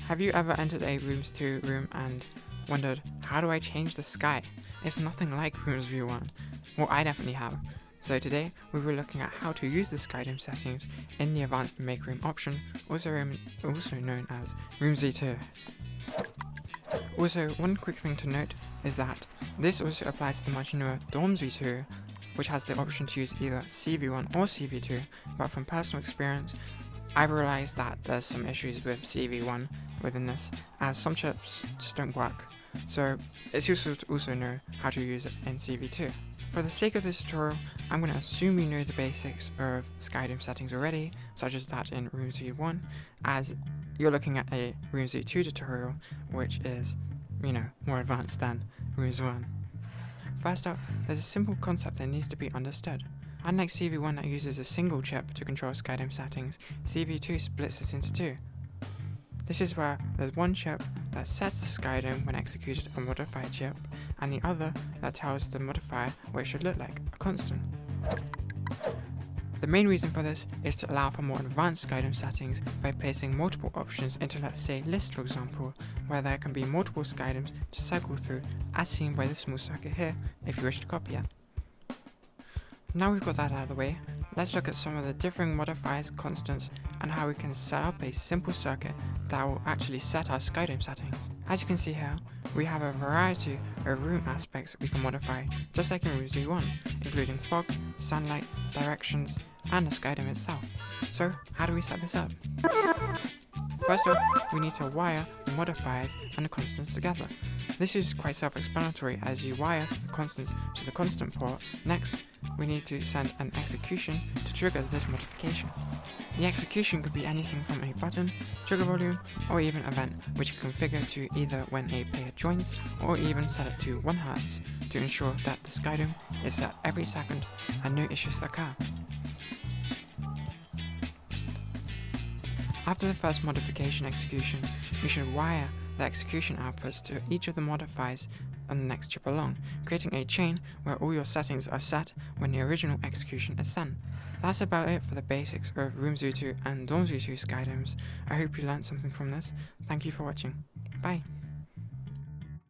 Have you ever entered a Rooms 2 room and wondered, how do I change the sky? It's nothing like Rooms View 1. Well, I definitely have. So today, we were looking at how to use the SkyDome settings in the Advanced Make Room option, also known as Rooms V2. Also, one quick thing to note is that this also applies to the much newer Dorms V2, which has the option to use either CV1 or CV2, but from personal experience, I've realized that there's some issues with CV1 within this, as some chips just don't work. So it's useful to also know how to use it in CV2. For the sake of this tutorial, I'm going to assume you know the basics of SkyDome settings already, such as that in Rooms View 1, as you're looking at a Rooms View 2 tutorial, which is, more advanced than Rooms 1. First up, there's a simple concept that needs to be understood. Unlike CV1 that uses a single chip to control SkyDome settings, CV2 splits this into two. This is where there's one chip that sets the SkyDome when executed a modifier chip, and the other that tells the modifier what it should look like, a constant. The main reason for this is to allow for more advanced SkyDome settings by placing multiple options into, let's say, list for example, where there can be multiple SkyDomes to cycle through, as seen by this small circuit here, if you wish to copy it. Now we've got that out of the way, let's look at some of the differing modifiers, constants, and how we can set up a simple circuit that will actually set our SkyDome settings. As you can see here, we have a variety of room aspects we can modify, just like in Rooms View 1, including fog, sunlight, directions, and the SkyDome itself. So how do we set this up? First off, we need to wire the modifiers and the constants together. This is quite self-explanatory as you wire the constants to the constant port. Next, we need to send an execution to trigger this modification. The execution could be anything from a button, trigger volume, or even event, which you configure to either when a player joins, or even set it to 1 Hz to ensure that the SkyDome is set every second and no issues occur. After the first modification execution, we should wire the execution outputs to each of the modifiers on the next chip along, creating a chain where all your settings are set when the original execution is sent. That's about it for the basics of Rooms View 2 and Dorms View 2 SkyDomes. I hope you learned something from this. Thank you for watching. Bye!